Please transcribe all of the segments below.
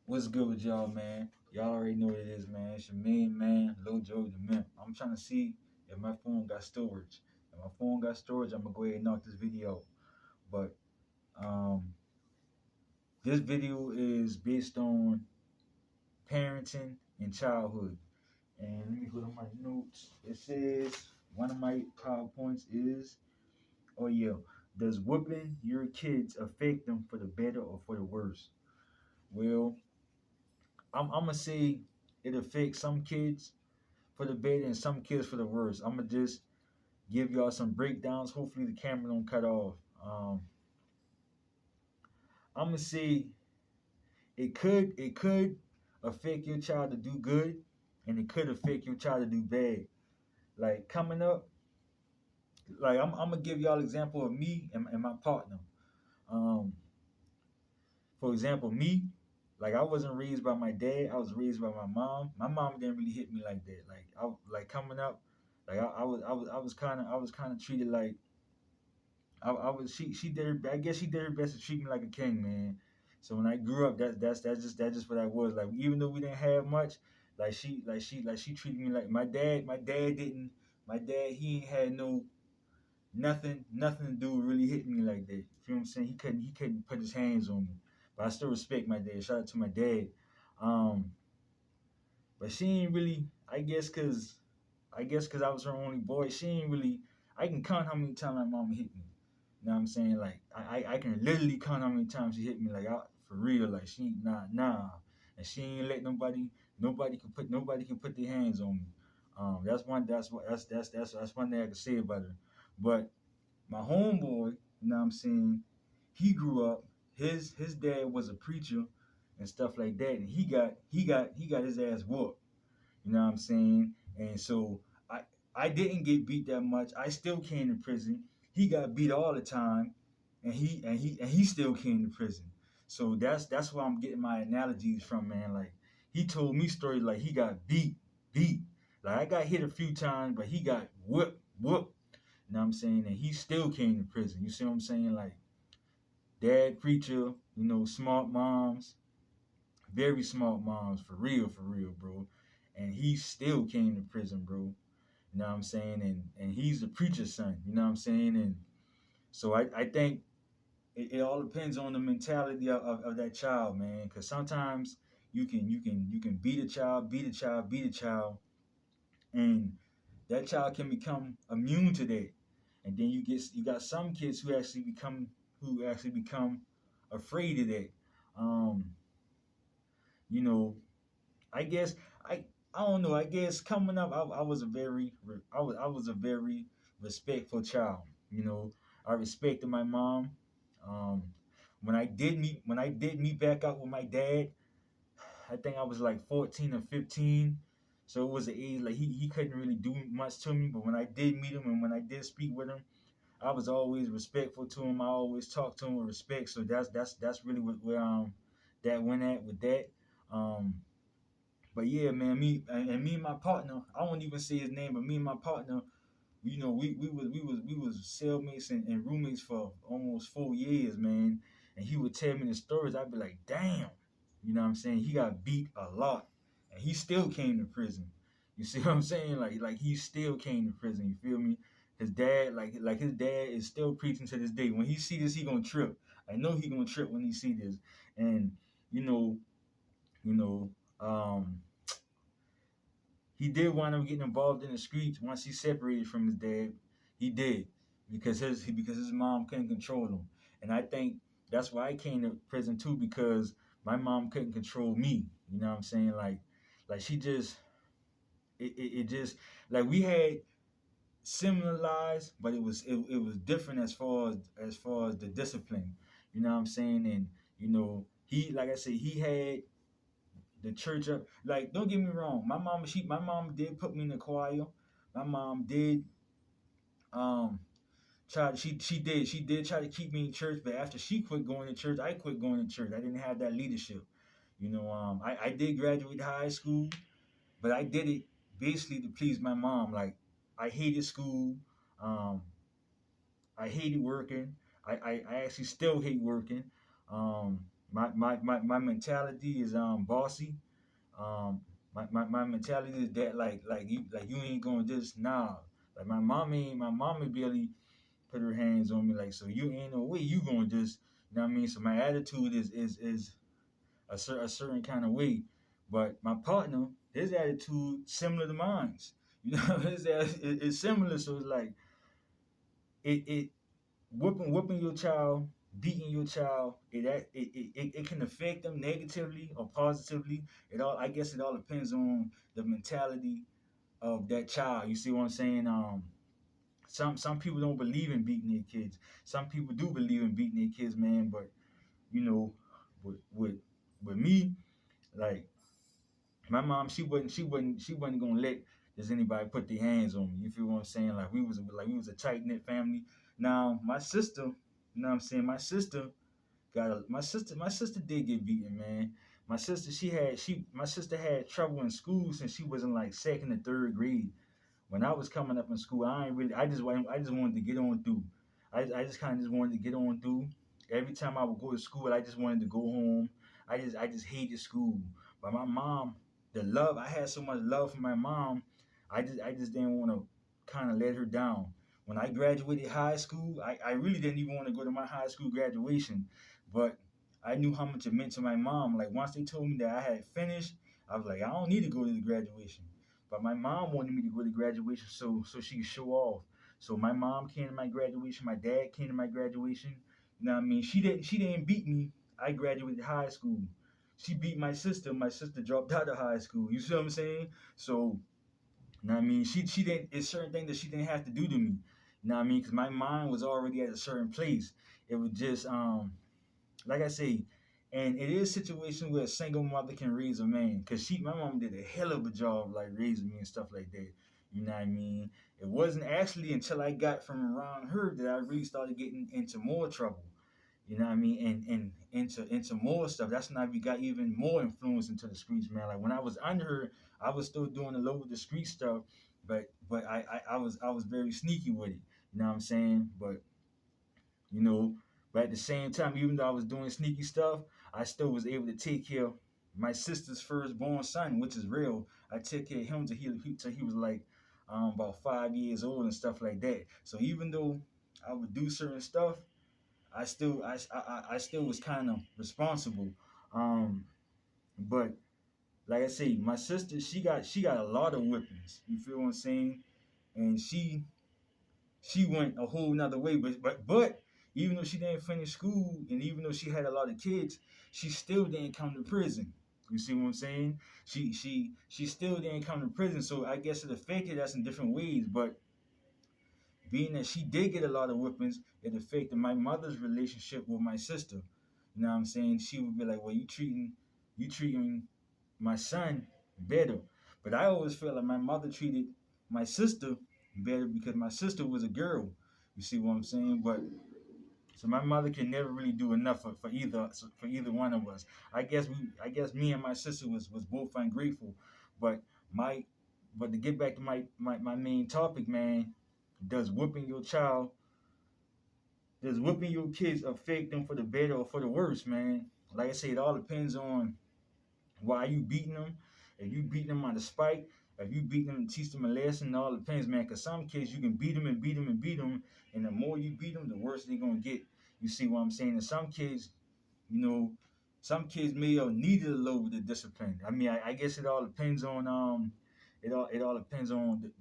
What's good with y'all, man? Y'all already know what it is, man. It's your main man, Lil Joe the Mimp. I'm trying to see if my phone got storage. If my phone got storage, I'm gonna go ahead and knock this video. But um, this video is based on parenting and childhood. And let me go to my notes. It says one of my PowerPoints is, oh yeah, does whooping your kids affect them for the better or for the worse? Well, I'm gonna say it affects some kids for the better and some kids for the worse. I'm gonna just give y'all some breakdowns. Hopefully the camera don't cut off. I'm gonna say it could affect your child to do good, and it could affect your child to do bad. Like coming up, like I'm gonna give y'all example of me and my partner. Um, for example, me, like I wasn't raised by my dad. I was raised by my mom. My mom didn't really hit me like that. Like coming up, like I was kind of treated like I was she did her, I guess she did her best to treat me like a king, man. So when I grew up, that's just what I was like. Even though we didn't have much, like she treated me like my dad didn't my dad he ain't had nothing to do with really hitting me like that. You feel what I'm saying? He couldn't put his hands on me, but I still respect my dad. Shout out to my dad. Um, but she ain't really. I guess cause I was her only boy. She ain't really. I can count how many times my mom hit me. You know what I'm saying? Like I can literally count how many times she hit me. Like for real. Like she nah, and she ain't let nobody can put their hands on me. That's one thing I can say about her. But my homeboy, you know what I'm saying, he grew up, his dad was a preacher and stuff like that, and he got his ass whooped. You know what I'm saying? And so I didn't get beat that much. I still came to prison. He got beat all the time, and he still came to prison. So that's where I'm getting my analogies from, man. Like he told me stories like he got beat. Like I got hit a few times, but he got whooped. You know what I'm saying? And he still came to prison. You see what I'm saying? Like dad preacher, smart moms, very smart moms, for real, bro. And he still came to prison, bro. You know what I'm saying? And he's the preacher's son, you know what I'm saying? And so I think it all depends on the mentality of that child, man. Cause sometimes you can beat a child, and that child can become immune to that. And then you got some kids who actually become afraid of that. Um, you know, I guess I don't know. I guess coming up, I was a very I was a very respectful child. You know, I respected my mom. Um, when I did meet back up with my dad, I think I was like 14 or 15. So it was an age like he couldn't really do much to me. But when I did meet him and when I did speak with him, I was always respectful to him. I always talked to him with respect. So that's really where that went at with that. Um, but yeah, man, me and my partner, I won't even say his name, but me and my partner, we was cellmates and roommates for almost 4 years, man. And he would tell me the stories. I'd be like, damn, you know what I'm saying? He got beat a lot, and he still came to prison. You see what I'm saying? Like he still came to prison. You feel me? His dad, like his dad is still preaching to this day. When he see this, he gonna trip. I know he gonna trip when he see this. And you know, you know, um, he did wind up getting involved in the streets once he separated from his dad. He did because his mom couldn't control him, and I think that's why I came to prison too, because my mom couldn't control me. You know what I'm saying? Like she just it just like we had similar lives, but it was different as far as the discipline. You know what I'm saying? And he, like I said, he had the church up. Like, don't get me wrong, my mom did put me in the choir. My mom did um try she did try to keep me in church, but after she quit going to church, I quit going to church. I didn't have that leadership. I did graduate high school, but I did it basically to please my mom. Like I hated school. Um I hated working. I actually still hate working. Um, My mentality is bossy. My mentality is that like you ain't gonna just nah. Like my mama barely put her hands on me, like, so you ain't no way you gonna just, you know what I mean? So my attitude is a certain kind of way. But my partner, his attitude similar to mine's. You know, it's similar. So it's like it whooping your child, beating your child. It can affect them negatively or positively. I guess it all depends on the mentality of that child. You see what I'm saying? Some people don't believe in beating their kids. Some people do believe in beating their kids, man. But you know, with me, like my mom, she wasn't gonna let just anybody put their hands on me. You feel what I'm saying? Like we was a tight knit family. Now my sister, you know what I'm saying? My sister did get beaten, man. My sister had trouble in school since she was in like second or third grade. When I was coming up in school, I just wanted to get on through. I just kind of just wanted to get on through. Every time I would go to school, I just wanted to go home. I just hated school. But my mom, the love I had so much love for my mom, I just didn't want to kind of let her down. When I graduated high school, I really didn't even want to go to my high school graduation, but I knew how much it meant to my mom. Like once they told me that I had finished, I was like, I don't need to go to the graduation. But my mom wanted me to go to graduation so she could show off. So my mom came to my graduation, my dad came to my graduation. You know what I mean? She didn't beat me. I graduated high school. She beat my sister. My sister dropped out of high school. You see what I'm saying? So, you know what I mean? She didn't. It's certain things that she didn't have to do to me. You know what I mean? Because my mind was already at a certain place. It was just like I say, and it is a situation where a single mother can raise a man. Cause my mom did a hell of a job like raising me and stuff like that. You know what I mean? It wasn't actually until I got from around her that I really started getting into more trouble. You know what I mean? And into more stuff. That's when I got even more influence into the streets, man. Like when I was under her, I was still doing a lot of the street stuff, but I was very sneaky with it. You know what I'm saying? You know, but at the same time, even though I was doing sneaky stuff, I still was able to take care of my sister's firstborn son, which is real. I took care of him till he was like about 5 years old and stuff like that. So even though I would do certain stuff, I still was kind of responsible. Um, but like I say, my sister, she got a lot of whippings. You feel what I'm saying? And she went a whole nother way. But even though she didn't finish school and even though she had a lot of kids, she still didn't come to prison. You see what I'm saying? She still didn't come to prison. So I guess it affected us in different ways. But being that she did get a lot of whippings, it affected my mother's relationship with my sister. You know what I'm saying? She would be like, "Well, you treating my son better." But I always felt like my mother treated my sister better because my sister was a girl. You see what I'm saying? But so my mother can never really do enough for either one of us. I guess me and my sister was both ungrateful. But my but to get back to my main topic, man, does whooping your child does whooping your kids affect them for the better or for the worse, man? Like I said, it all depends on why you beating them. If you beating them out of spite, if you beating them to teach them a lesson, it all depends, man. Because some kids you can beat them and beat them and beat them, and the more you beat them, the worse they're gonna get. You see what I'm saying? And some kids, you know, some kids may have needed a little bit of discipline. I mean, I guess it all depends on it all depends on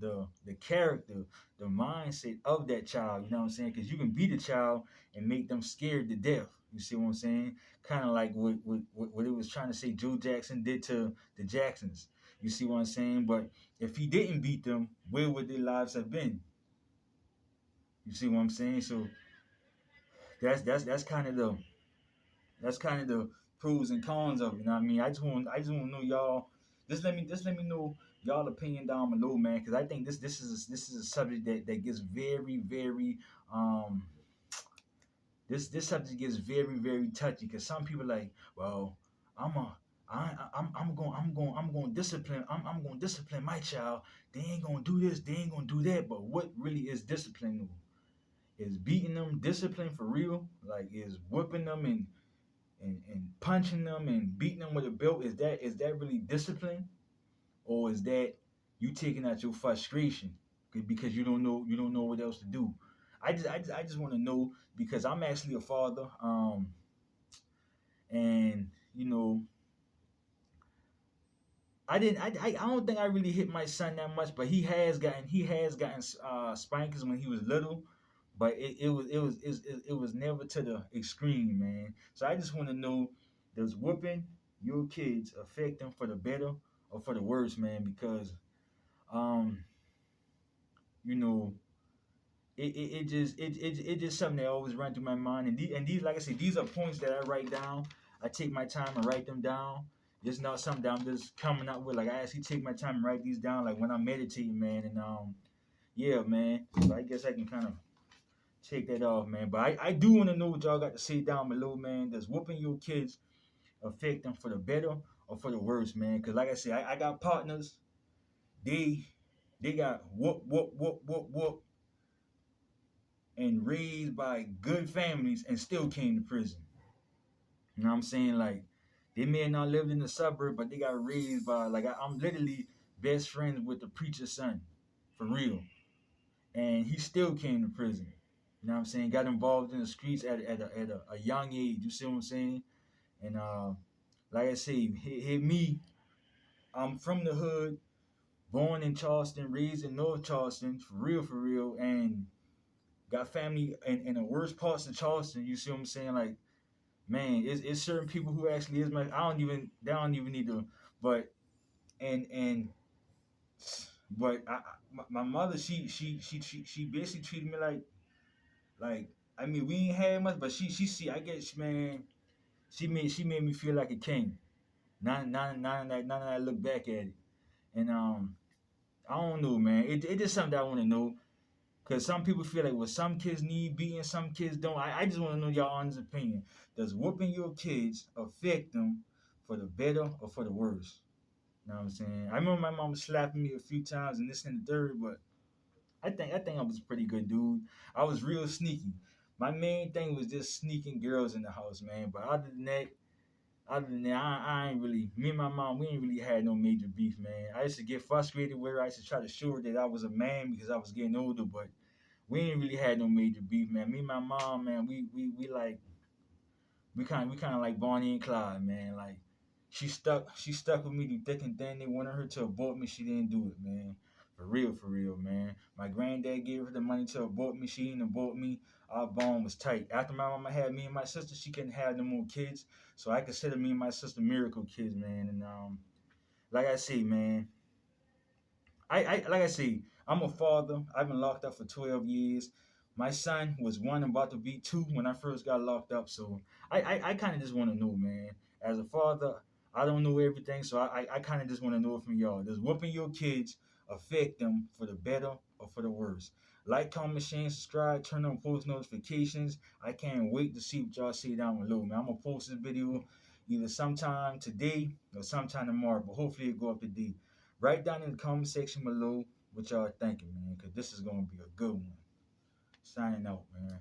the character, the mindset of that child. You know what I'm saying? Because you can beat a child and make them scared to death. You see what I'm saying? Kind of like what it was trying to say Joe Jackson did to the Jacksons. You see what I'm saying? But if he didn't beat them, where would their lives have been? You see what I'm saying? So that's kind of the pros and cons of it. You know what I mean? I just want to know y'all. Just let me know y'all opinion down below, man, because I think this is a subject that gets very very this subject gets very very touchy because some people like, well, I'm a I'm going to discipline I'm going to discipline my child. They ain't going to do this, they ain't going to do that. But what really is discipline though? Is beating them discipline for real? Like is whooping them and punching them and beating them with a belt, is that really discipline, or is that you taking out your frustration because you don't know what else to do? I just want to know, because I'm actually a father, and you know I don't think I really hit my son that much, but he has gotten spankings when he was little, but it was never to the extreme, man. So I just want to know, does whooping your kids affect them for the better or for the worse, man? Because um you know it just something that always run through my mind, and these, like I said, these are points that I write down. I take my time and write them down. It's not something that I'm just coming up with. Like, I actually take my time and write these down, like when I'm meditating, man. And yeah, man. So I guess I can kind of take that off, man. But I do want to know what y'all got to say down below, man. Does whooping your kids affect them for the better or for the worse, man? Because like I said, I got partners. They got whoop and raised by good families and still came to prison. You know what I'm saying? Like, they may have not lived in the suburb, but they got raised by, like, I'm literally best friends with the preacher's son, for real. And he still came to prison. You know what I'm saying? Got involved in the streets at a young age. You see what I'm saying? And like I say, hit me. I'm from the hood, born in Charleston, raised in North Charleston, for real, and got family in the worst parts of Charleston. You see what I'm saying? Like, man, it's certain people who actually is my. They don't even need to. But and but my mother, she basically treated me like, I mean, we ain't had much, but she see, I guess, man, she made me feel like a king. Now that I look back at it, and I don't know, man. It just something that I want to know. Because some people feel like, well, some kids need beating, some kids don't. I just want to know y'all honest opinion. Does whooping your kids affect them for the better or for the worse? You know what I'm saying? I remember my mom slapping me a few times and this and the third, but I think I was a pretty good dude. I was real sneaky. My main thing was just sneaking girls in the house, man. But other than that, I ain't really. Me and my mom, we ain't really had no major beef, man. I used to get frustrated with her. I used to try to show her that I was a man because I was getting older, but we ain't really had no major beef, man. Me and my mom, man, we like we kind of like Bonnie and Clyde, man. Like, she stuck with me through thick and thin. They wanted her to abort me, she didn't do it, man. For real, man. My granddad gave her the money to abort me. She didn't abort me. Our bond was tight. After my mama had me and my sister, she couldn't have no more kids. So I consider me and my sister miracle kids, man. And like I say, man, I like I say, I'm a father. I've been locked up for 12 years. My son was one, about to be two when I first got locked up. So I kind of just want to know, man. As a father, I don't know everything, so I kind of just want to know it from y'all. Does whooping your kids affect them for the better or for the worse? Like, comment, share, and subscribe. Turn on post notifications. I can't wait to see what y'all see down below, man. I'm gonna post this video either sometime today or sometime tomorrow, but hopefully it go up today. Write down in the comment section below what y'all thinking, man, because this is going to be a good one. Signing out, man.